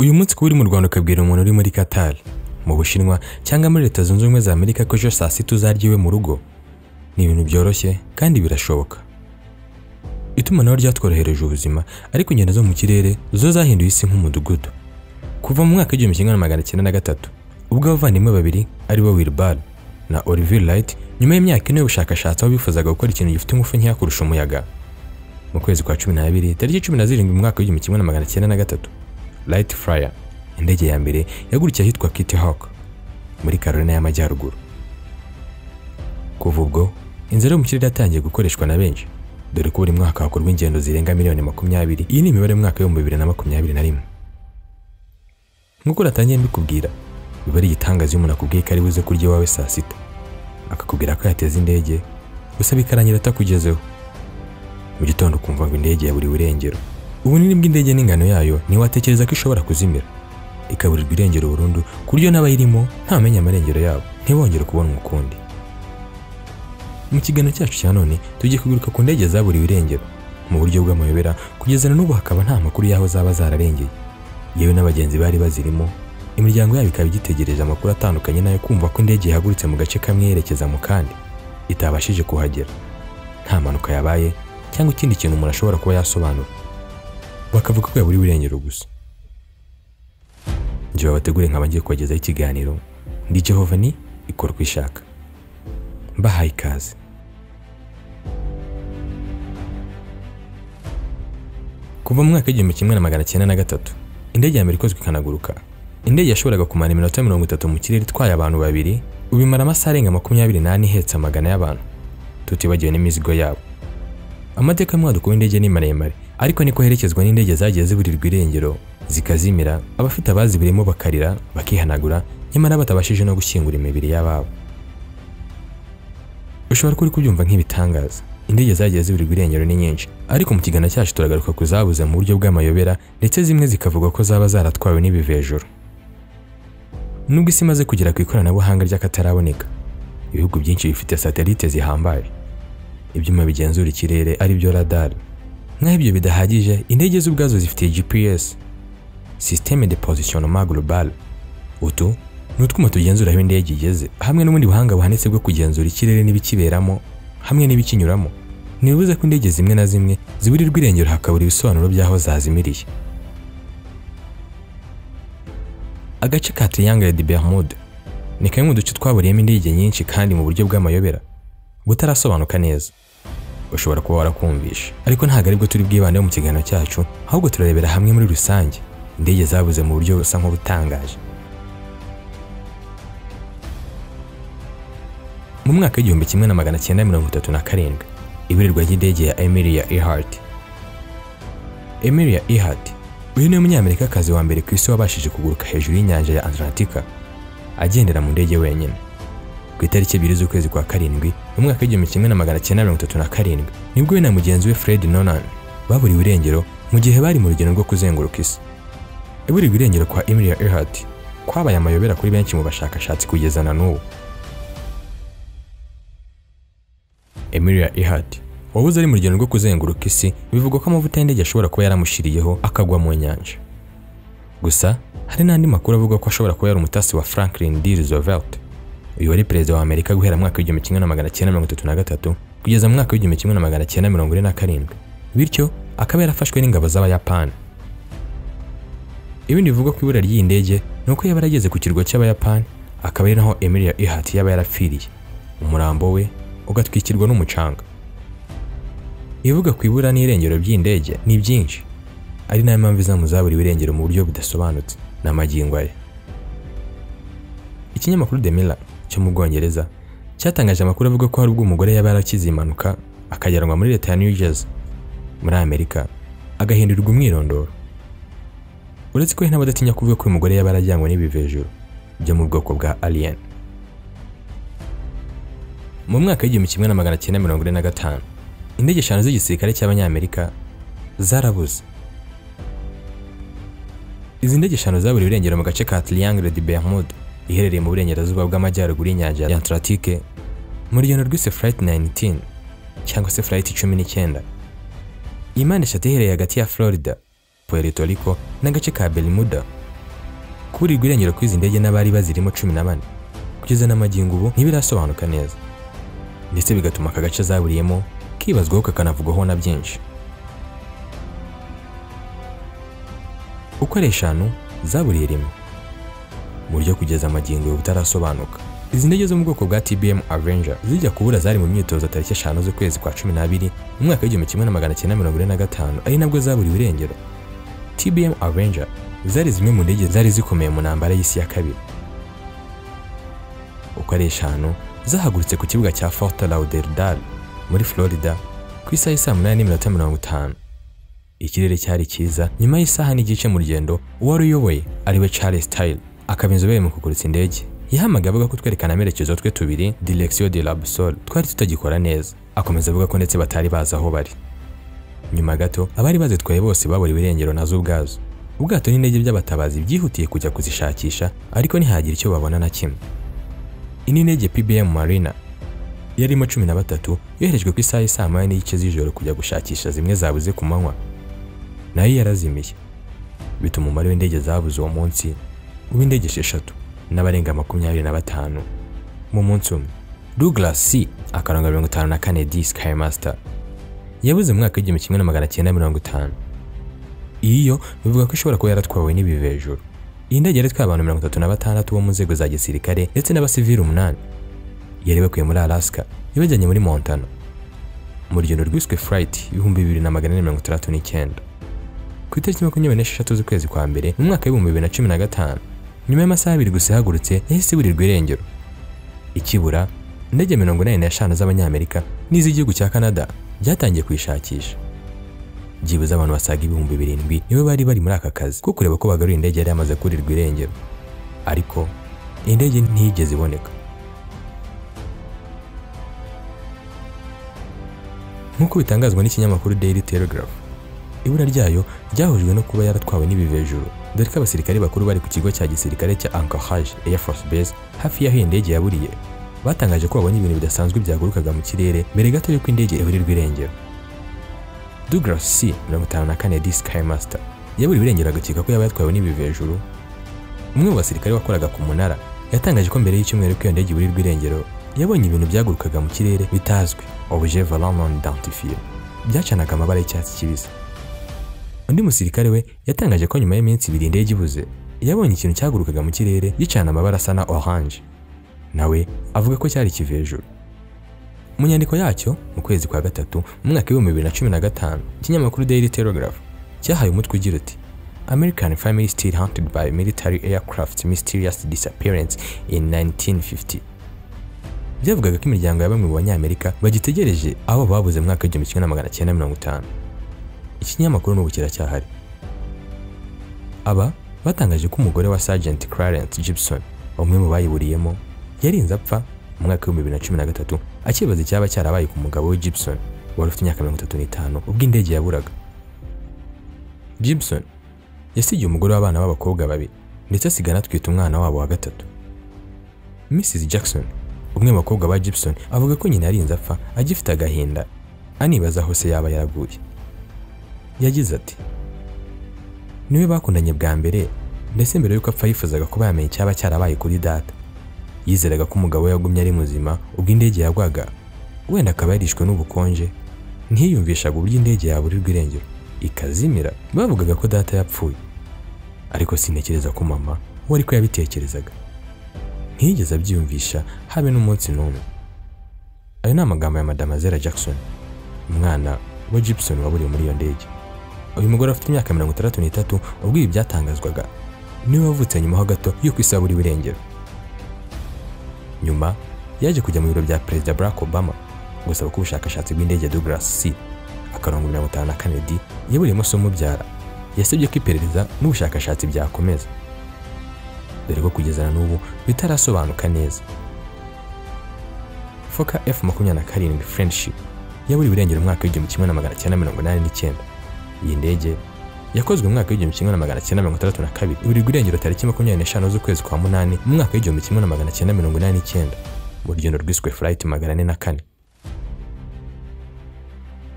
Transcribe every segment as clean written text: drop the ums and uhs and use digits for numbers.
uyu munsi kuba uri mu Rwanda ukabwira umuntu uri muri Qatar, mu Bushinwa cyangwa muri Leta Zunze Ubumwe za Amerika ko ejo saa sita uzarya iwe mu rugo, ni ibintu byoroshye kandi birashoboka. Itumanaho ryatworohereje ubuzima, ariko ingendo zo mu kirere zo zahinduye isi nk'umudugudu. Kuva mu mwaka w'1903 ubwo abavandimwe babiri ari bo Wilbur na Oliver Wright nyuma y'imyaka ine y'ubushakashatsi aho bifuzaga gukora ikintu gifite ingufu nkeya kurusha umuyaga, mu kwezi kwa 12 tariki 17 mu mwaka w'1903 Wright Flyer, indege ya mbere yagurukiye ahitwa Kitty Hawk muri Carolina y'Amajyaruguru. Kuva ubwo inzira mu kirere yatangiye gukoreshwa na benshi, dore ko buri mwaka hakorwa ingendo zirenga miliyoni 20. Iyi ni imibare mu mwaka w'2021. Nk'uko natangiye mbikubwira, biba ari igitangaza iyo umuntu akubwiye ko ari buze kurya iwawe saa sita, akakubwira ko yateze indege gusa bikarangira atakugezeho. Mu gitondo ukumva ngo indege yaburiwe irengero. Ubunini bw'indege n'ingano yayo ntiwatekereza ko ishobora kuzimira, ikaburirwa irengero burundu ku buryo n'abayirimo ntamenya amarengero yabo, ntibongere kubona umukundi. Mu kiganiro cyacu cya none tugiye kuguruka ku ndege zaburiwe irengero mu buryo bw'amayobera, kugeza n'ubu hakaba nta makuru yaho zaba zararengeye. Yewe n'abagenzi bari bazirimo, imiryango yabo ikaba igitegereje amakuru atandukanye nayo kumva ko indege yahagurutse mu gace kamwe yerekeza mu kandi itabashije kuhagera, nta mpanuka yabaye cyangwa ikindi kintu umuntu ashobora kuba yasobanura, bakavuga ko yaburiwe irengero gusa. Njye babategure nkaba ngiye kubagezaho ikiganiro, ndi Jehova ni ikora uko ishaka. Mbahaye ikaze. Kuva mu mwaka w'1903 indege ya mbere ikozwe ikanaguruka. Indege yashoboraga kumara iminota 30 mu kirere itwaye abantu babiri, ubimara amasaha arenga 28 ihetse amagana y'abantu, tutibagiwe n'imizigo yabo. Amateka y'umwaduko w'indege ni maremare, ariko niko herekezwa n'indege zagiye ziburirwa irengero zikazimira, abafite abazibirimo bakarira bakihanagura, nyamara batabashije no gushyingura imibiri y'ababo. Ushobora kuri kubyumva nk'ibitangaza. Indege zagiye ziburirwa irengero ni nyinshi, ariko mu kiganiro cyacu turagaruka kuzabuze mu buryo bw'amayobera, ndetse zimwe zikavuga ko zaba zaratwawe n'ibivejuru. Nubwo isi imaze kugera ku ikoranabuhanga ry'akataraboneka, ibihugu byinshi bifite satelite zihambaye, ibyuma bigenzura ikirere ari byo radar. Nk'aho ibyo bidahagije, indege z'ubwazo zifite GPS, Système de Positionnement Global. Utu ni utwuma tugenzura aho indege igeze, hamwe n'ubundi buhanga buhanitse bwo kugenzura ikirere n'ibikiberamo hamwe n'ibikinyuramo. Nibibuze ko indege zimwe na zimwe ziburirwa irengero hakabura ibisobanuro by'aho zazimiriye. Agace ka Triangle de Bermude ni kamwe mu duce twaburiyemo indege nyinshi kandi mu buryo bw'amayobera butarasobanuka neza. Ushobora kuba warakumvisha, ariko ntabwo aribwo turi bwibandeho mu kiganiro cyacu, ahubwo turarebera hamwe muri rusange indege zabuze mu buryo busa nk'ubutangaje. Mu mwaka w'1937 iburirwa ry'indege ya Amelia Earhart. Amelia Earhart uyu ni umunyamerikakazi wa mbere ku isi wabashije kuguruka hejuru y'inyanja ya Atlantika agendera mu ndege wenyine. Ku itariki 2 z'ukwezi kwa karindwi mu mwaka w'1937 nibwo we na mugenzi we Fred Nolan baburiwe irengero mu gihe bari mu rugendo rwo kuzenguruka isi. Iburirwa irengero kwa Amelia Earhart kwabaye amayobera kuri benshi mu bashakashatsi kugeza na n'ubu. Amelia Earhart wabuze ari mu rugendo rwo kuzenguruka isi, bivugwa ko amavuta y'indege ashobora kuba yaramushiriyeho akagwa mu nyanja. Gusa hari n'andi makuru avuga ko ashobora kuba yari umutasi wa Franklin D. Roosevelt, uyu wari perezida wa Amerika guhera mu mwaka w'1933 kugeza mu mwaka w'1947, bityo akaba yarafashwe n'ingabo z'Abayapani. Ibindi bivuga ko ibura ry'iyi ndege ni uko yaba yarageze ku kirwa cy'Abayapani, akaba ari naho Amelia Earhart yaba yarapfiriye, umurambo we ugatwikirwa n'umucanga. Ivuga ku ibura n'irengero by'indege ni byinshi, ari nayo mpamvu izamuzaburiwe irengero mu buryo budasobanutse n'amagingo ye. Ikinyamakuru The Mirror cyo mu Bwongereza cyatangaje amakuru avuga ko hari ubwo umugore yaba yarakize impanuka akajyanwa muri leta ya New Jersey muri Amerika agahindurirwa umwirondoro. Uretse ko n'abadatinya kuvuga ko uyu mugore yaba yarajyanywe n'ibivejuru byo mu bwoko bwa alien. Mu mwaka w'1945 indege 5 z'igisirikare cy'Abanyamerika zarabuze. Izi ndege 5 zaburiwe irengero mu gace ka Triangle de Bermude iherereye mu burengerazuba bw'amajyaruguru y'inyanja ya Atlantique mu rugendo rwise Flight 19 cyangwa se Flight 19. Iyi mpande eshatu iherereye hagati ya Florida, Puerto Rico n'agace ka Bermuda Kuburirwa irengero kw'izi ndege n'abari bazirimo 14 kugeza n'amagingo ubu ntibirasobanuka neza, ndetse bigatuma aka gace zaburiyemo kibazwaho kakanavugwaho na byinshi. Uko ari 5 zaburiye rimwe mu buryo kugeza amagingo butarasobanuka. Izi ndege zo mu bwoko bwa TBM Avenger zijya kubura zari mu myitozo tariki 5 z'ukwezi kwa 12 mu mwaka w'1945 ari nabwo zaburiwe irengero. TBM Avenger zari zimwe mu ndege zari zikomeye mu ntambara y'isi ya kabiri. Uko ari 5 zahagurutse ku kibuga cya Fort Lauderdale muri Florida ku isaha ya 8:50. Ikirere cyari cyiza. Nyuma y'isaha n'igice mu rugendo, uwari uyoboye ariwe Charles Taylor akaba inzobere mu kugurutsa indege. Yahamagaye avuga ko twerekana amerekezo twe tubiri direction de la boussole twari tutagikora neza. Akomeza avuga ko ndetse batari bazi aho bari. Nyuma gato abari bazitwaye bose baburiwe irengero nazo ubwazo. Ubwato n'indege by'abatabazi byihutiye kujya kuzishakisha, ariko ntihagira icyo babona na kimwe. Ini ndege PBM Mariner yarimo 13 yoherejwe ku isaha ya 8:30 z'ijoro kujya gushakisha zimwe zabuze ku manywa, nayo yarazimiye. Bituma umubare w'indege zabuze uwo munsi w'indege 6 n'abarenga 25 mu munsi umwe. Douglas C. 54 D Skymaster yabuze mu mwaka w'1950. Iyo bivuga ko ishobora kuba yaratwawe n'ibivejuru. Iyi ndege yari itwaye abantu 36 bo mu nzego za gisirikare ndetse n'abasivili 8. Yari bakuye muri Alaska ibajyanye muri Montana mu rugendo rwiswe Flight 2469. Ku itariki 26 z'ukwezi kwa mbere mu mwaka w'2015, nyuma y'amasaha 2 gusa yahagurutse, yahise iburirwa irengero. Ikibura indege 85 z'Abanyamerika n'iz'igihugu cya Canada byatangiye kuyishakisha. Byibuze abantu basaga 7,000 nibo bari muri aka kazi ko kureba ko bagarura indege yari yamaze kurirwa irengero, ariko indege ntiyigeze iboneka. Nk'uko bitangazwa n'ikinyamakuru Daily Telegraph, ibura ryayo ryahujwe no kuba yaratwawe n'ibivejuru, dore ko abasirikare bakuru bari ku kigo cya gisirikare cya Anchorage Air Force Base hafi y'aho indege yaburiye batangaje ko babonye ibintu bidasanzwe byagurukaga mu kirere mbere gato y'uko indege iburirwa irengero. Douglas C. 54 D Skymaster yaburiwe irengero agakeka ko yaba yatwawe n'ibivejuru. Umwe mu basirikare wakoraga ku munara yatangaje ko mbere y'icyumweru ko iyo ndege iburirwa irengero yabonye ibintu byagurukaga mu kirere bitazwi, objet volant non identifié, byacanaga amabara y'icyatsi kibisi. Undi musirikare we yatangaje ko nyuma y'iminsi 2 indege ibuze yabonye ikintu cyagurukaga mu kirere gicana amabara asa na orange, nawe avuga ko cyari kivejuru. Mu nyandiko yacyo mu kwezi kwa gatatu mu mwaka w'2015, ikinyamakuru Daily Telegraph cyahaye umutwe ugira uti American family still haunted by military aircraft mysterious disappearance in 1950. Byavugaga ko imiryango ya bamwe mu Banyamerika bagitegereje abo babuze mu mwaka w'1950. Ikinyamakuru n'ubu kiracyahari. Aba batangaje ko umugore wa Sergeant Clarence Gibson, umwe mu bayiburiyemo, yarinze apfa mu mwaka w'2013 akibaza icyaba cyarabaye ku mugabo we Gibson wari ufite imyaka 35 ubwo indege yaburaga. Gibson yasigiye umugore w'abana b'abakobwa 2 ndetse asigana atwita umwana wabo wa gatatu. Mrs Jackson, umwe mu bakobwa ba Gibson, avuga ko nyina yarinze apfa agifite agahinda anibaza aho se yaba yaraguye. Yagize ati, niwe bakundanye bwa mbere ndetse mbere yuko apfa yifuzaga kuba yamenye icyaba cyarabaye kuri data. Yizeraga ko umugabo we yagumye ari muzima ubwo indege yagwaga, wenda akaba yarishwe n'ubukonje. Ntiyumvishaga uburyo indege yaburirwa irengero ikazimira. Bavugaga ko data yapfuye, ariko sintekereza ko mama we ariko yabitekerezaga. Ntiyigeze abyiyumvisha habe n'umunsi n'umwe. Ayo ni amagambo ya Mademoiselle Jackson, umwana wa Gibson waburiwe muri iyo ndege. Uyu mugore afite imyaka 63 ubwo ibi byatangazwaga niwe wavutse nyuma ho gato y'uko isaburiwe irengero. Nyuma yaje kujya mu biro bya Perezida Barack Obama gusaba ko ubushakashatsi bw'indege Douglas C. 54 D yaburiyemo somo byara. Yasabye ko iperereza n'ubushakashatsi byakomeza, dore ko kugeza n'ubu bitarasobanuka neza. Fokker F-27 Friendship yaburiwe irengero mu mwaka w'1989. Iyi ndege yakozwe mu mwaka w'1932 iburirwa irengero tariki 25 z'ukwezi kwa 8 mu mwaka w'1989 mu rugendo rwiswe Flight 404.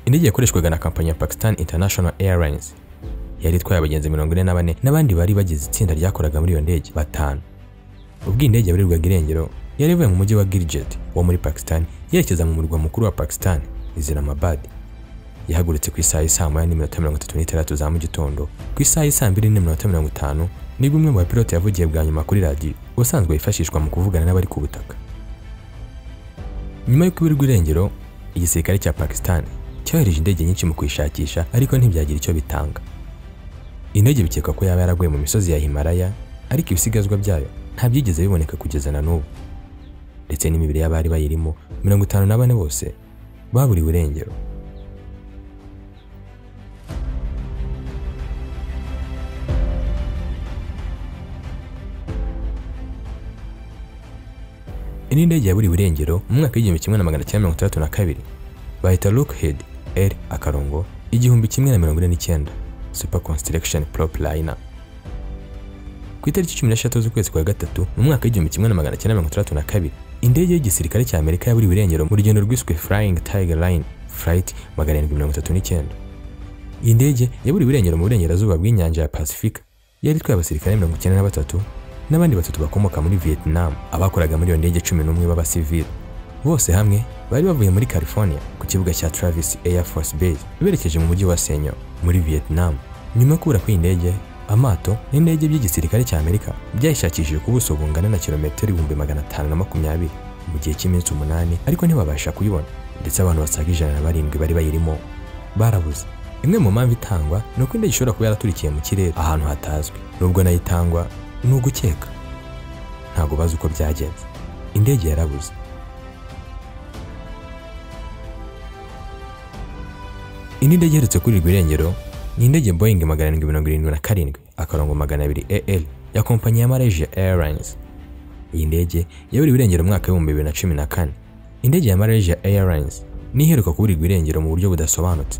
Indege yakoreshwaga na kampani ya Pakistan International Airlines yari itwaye abagenzi 44 n'abandi bari bagize itsinda ryakoraga muri iyo ndege 5. Ubwo indege yaburirwaga irengero yari ivuye mu mujyi wa Gilgit wo muri Pakistan yerekeza mu murwa mukuru wa Pakistan Islamabad. Yahagurutse ku isaha y'isa 9:33 za mu gitondo. Ku isaha y'isa 2:50 nibwo umwe mu bapilote yavugiye bwa nyuma kuri radio usanzwe yifashishwa mu kuvugana n'abari ku butaka. Nyuma yo kuburirwa irengero, igisirikare cya Pakistan cyohereje indege nyinshi mu kwishakisha ariko ntibyagira icyo bitanga. Indege bikeka ko yaba yaraguye mu misozi ya Himalaya, ariko ibisigazwa byayo nta byigeze biboneka kugeza na n'ubu. Ndetse n'imibiri y'abari bayirimo 54 bose baburiwe irengero. Iyi ndege yaburiwe irengero mu mwaka w'1932 bahita Lockheed R-1049 Super Construction Propliner. Ku itariki 16 z'ukwezi kwa gatatu mu mwaka w'1932 indege y'igisirikare cya Amerika yaburiwe irengero mu rugendo rwiswe Flying Tiger Line Flight 739. Iyi ndege yaburiwe irengero mu burengerazuba bw'inyanja ya Pacific, yari itwaye abasirikare 93 n'abandi 3 bakomoka muri Vietnam. Abakoraga muri iyo ndege 11 b'abasivili. Bose hamwe bari bavuye muri California ku kibuga cya Travis Air Force Base berekeje mu mujyi wa Senyo muri Vietnam. Nyuma yo kubura kw'indege, amato n'indege by'igisirikare cya Amerika byayishakishije ku buso bungana na kilometero 520 mu gihe cy'iminsi 8, ariko ntibabasha kuyibona, ndetse abantu basaga 107 bari bayirimo barabuze. Imwe mu mpamvu itangwa ni uko indege ishobora kuba yaraturikiye mu kirere ahantu hatazwi, nubwo nayo itangwa ni ugukeka. Ntabwo bazi uko byagenze. Indege yarabuze. Indi ndege iherutse kurirwa irengero ni indege Boeing 777-200 AL ya kompanyi ya Malaysia Airlines. Iyi ndege yaburiwe irengero mu mwaka w'2014. Indege ya Malaysia Airlines ni iheruka kuburirwa irengero mu buryo budasobanutse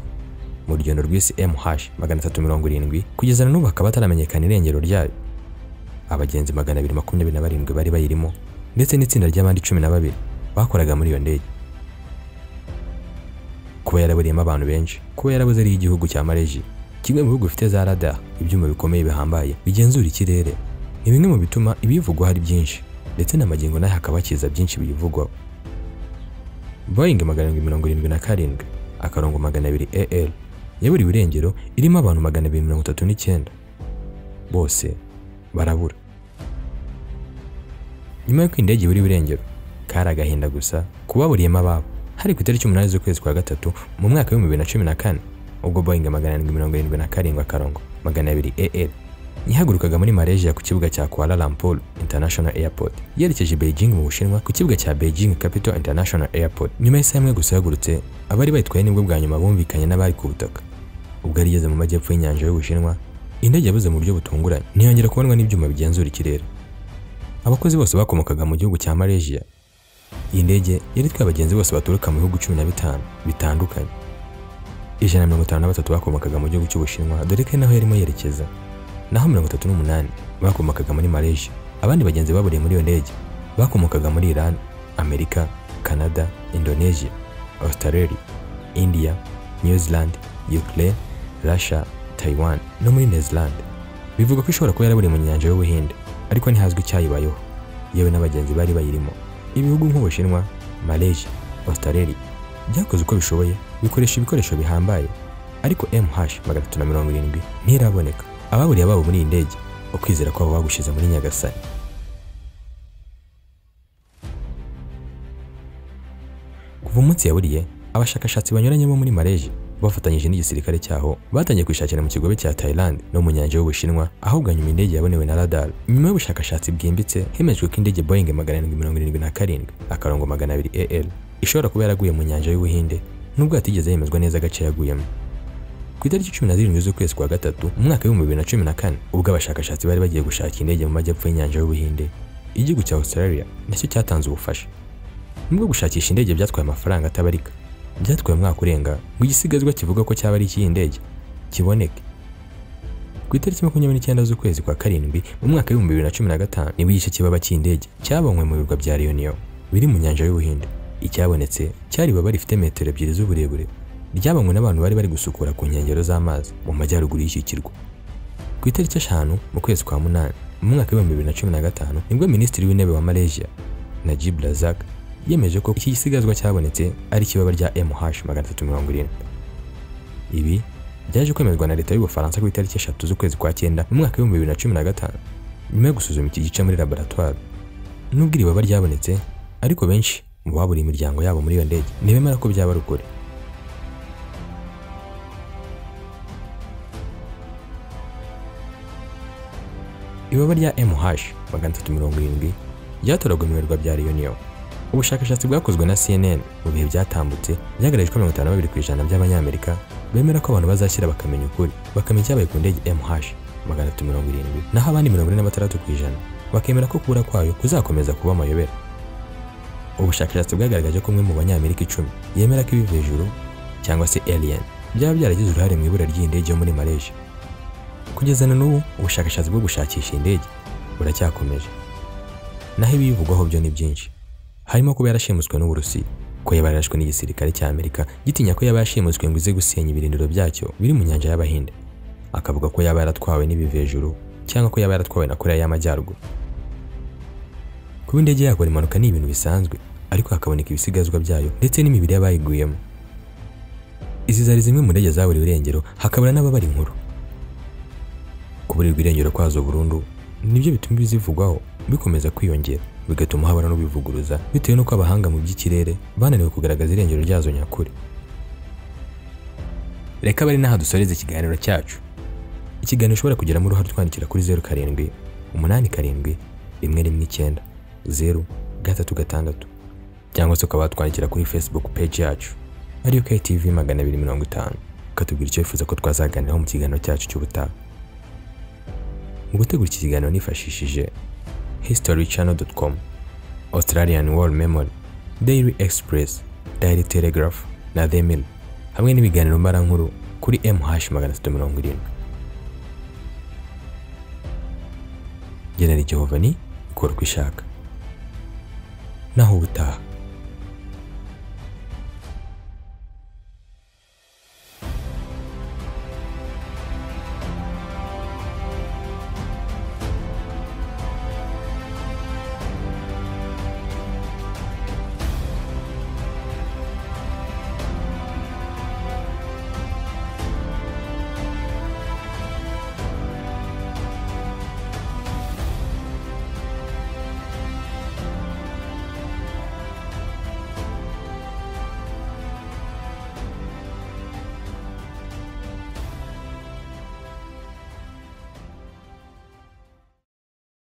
mu rugendo rw'isi MH370 kugeza n'ubu hakaba hataramenyekana irengero ryayo. Abagenzi 227 bari bayirimo, ndetse n'itsinda ry'abandi 12 bakoraga muri iyo ndege. Kuba yaraburiyemo abantu benshi, kuba yarabuze ari igihugu cya Malaysia, kimwe mu bihugu bifite za radar, ibyuma bikomeye bihambaye bigenzura ikirere, ni bimwe mu bituma ibivugwa hari byinshi, ndetse n'amagingo nayo hakaba kiza byinshi biyivugwaho. Boeing 777-200 AL yaburiwe irengero irimo abantu 239. Bose barabura. Nyuma y'uko indege iburiwe irengero, kari agahinda gusa kubaburiyemo ababo. Hari ku itariki 8 z'ukwezi kwa gatatu mu mwaka w'2014 ubwo Boeing 777-200 AL yihagurukaga muri Malaysia ku kibuga cya Kuala Lumpur International Airport yerekeje Beijing mu Bushinwa ku kibuga cya Beijing Capital International Airport. Nyuma y'isaha imwe gusa yahagurutse, abari bayitwaye nibwo bwa nyuma bumvikanye n'abari ku butaka. Ubwo yari igeze mu majyepfo y'inyanja y'Ubushinwa, indege yabuze mu buryo butunguranye, ntiyongera kubonwa n'ibyuma bigenzura ikirere. Abakozi bose bakomokaga mu gihugu cya Malaysia. Iyi ndege yari itwaye abagenzi bose baturuka mu bihugu 15 bitandukanye. 153 bakomokaga mu gihugu cy'Ubushinwa, dore ko naho yarimo yerekeza, naho 38 bakomokaga muri Malaysia. Abandi bagenzi baburiye muri iyo ndege bakomokaga muri Iran, Amerika, Canada, Indonesia, Australia, India, New Zealand, Ukraine, Russia, Taiwan no muri New Zealand. Bivuga ko ishobora kuba yaraburiye mu nyanja y'Ubuhinde, ariko ntihazwi icyayibayeho, yewe n'abagenzi bari bayirimo. Ibihugu nk'Ubushinwa, Malaysia, Australia byakoze uko bishoboye bikoresha ibikoresho bihambaye, ariko MH370 ntiraboneka. Ababuriye ababo muri iyi ndege, ukwizera kwabo bagushize muri Nyagasani. Kuva umunsi yaburiye, abashakashatsi banyuranye bo muri Malaysia bafatanyije n'igisirikare cyaho batangiye kwishakira mu kigobe cya Thailand no mu nyanja y'Ubushinwa, ahubwo nyuma indege yabonewe na radar. Nyuma y'ubushakashatsi bwimbitse, hemejwe ko indege Boeing 777-200 AL ishobora kuba yaraguye mu nyanja y'Ubuhinde, nubwo atigeze yemezwa neza agace yaguyemo. Ku itariki 17 z'ukwezi kwa gatatu mu mwaka w'2014 ubwo abashakashatsi bari bagiye gushaka indege mu majyepfo y'inyanja y'Ubuhinde, igihugu cya Australia nacyo cyatanze ubufasha. Nubwo gushakisha indege byatwaye amafaranga atabarika, byatwaye umwaka urenga ngo igisigazwa kivuga ko cyaba ari iki indege kiboneke. Ku itariki 29 z'ukwezi kwa karindwi mu mwaka w'2015 nibwo igice kibaba cy'indege cyabonywe mu birwa bya Réunion biri mu nyanja y'Ubuhinde. Icyabonetse cyari baba rifite metero 2 z'uburebure, ryabonywe n'abantu bari gusukura ku nkengero z'amazi mu majyaruguru y'iki kirwa. Ku itariki 5 mu kwezi kwa munani mu mwaka wa 2015 nibwo Minisitiri w'Intebe wa Malaysia Najib Razak yemeje ko iki gisigazwa cyabonetse ari kibaba rya MH370. Ibi byaje kwemerwa na leta y'Ubufaransa ku itariki 3 z'ukwezi kwa 9 mu mwaka wa 2015 nyuma yo gusuzuma iki gice muri laboratoire. Nubwo iri baba ryabonetse ariko benshi mu baburiye imiryango yabo muri iyo ndege ntibemera ko byaba rukuri. Ibaba rya MH370 ryatoragwa mu birwa bya Réunion. Ubushakashatsi bwakozwe na CNN mu bihe byatambutse byagaragaje ko 52% by'Abanyamerika bemera ko abantu bazashyira bakamenya ukuri, bakamenya icyabaye ku ndege MH370, naho abandi 46% bakemera ko kubura kwayo kuzakomeza kuba amayobera. Ubushakashatsi bwagaragaje ko umwe mu Banyamerika 10 yemera ko ibiva hejuru cyangwa se alien byaba byaragize uruhare mu ibura ry'indege yo muri Malaysia. Kugeza na n'ubu ubushakashatsi bwo gushakisha indege buracyakomeje, naho ibivugwaho byo ni byinshi. Harimo kuba yarashimuswe n'Uburusiya, ko yabarashwe n'igisirikare cya Amerika gitinya ko yabashimuswe ngo ize gusenya ibirindiro byacyo biri mu nyanja y'Abahinde. Akavuga ko yaba yaratwawe n'ibiva hejuru cyangwa ko yaba yaratwawe na Korea y'Amajyaruguru. Kuba indege yakora impanuka ni ibintu bisanzwe, ariko hakaboneka ibisigazwa byayo ndetse n'imibiri y'abayiguyemo. Izi zari zimwe mu ndege zaburiwe irengero, hakabura n'ababari inkuru. Kuburirwa irengero kwazo burundu nibyo bituma bizivugwaho bikomeza kwiyongera, bigatuma habara no bivuguruza bitewe nuko abahanga mu by'ikirere bananiwe kugaragaza irengero ryazo nyakuri. Reka bari naha dusoreze ikiganiro cyacu. Ikiganiro ushobora kugeramo uruhare twandikira kuri 07 87 119 036 cyangwa se ukaba twandikira kuri Facebook page yacu ariyo KTV 250 ukatubwira icyo wifuza ko twazaganiraho mu kiganiro cyacu cy'ubutaha. Mu gutegura iki kiganiro nifashishije historychannel.com, Australian War Memory, Daily Express, Daily Telegraph na The Mill, hamwe n'ibiganiro mbarankuru kuri MH370. General Jehova ni ikora uko ishaka. Naho ubutaha.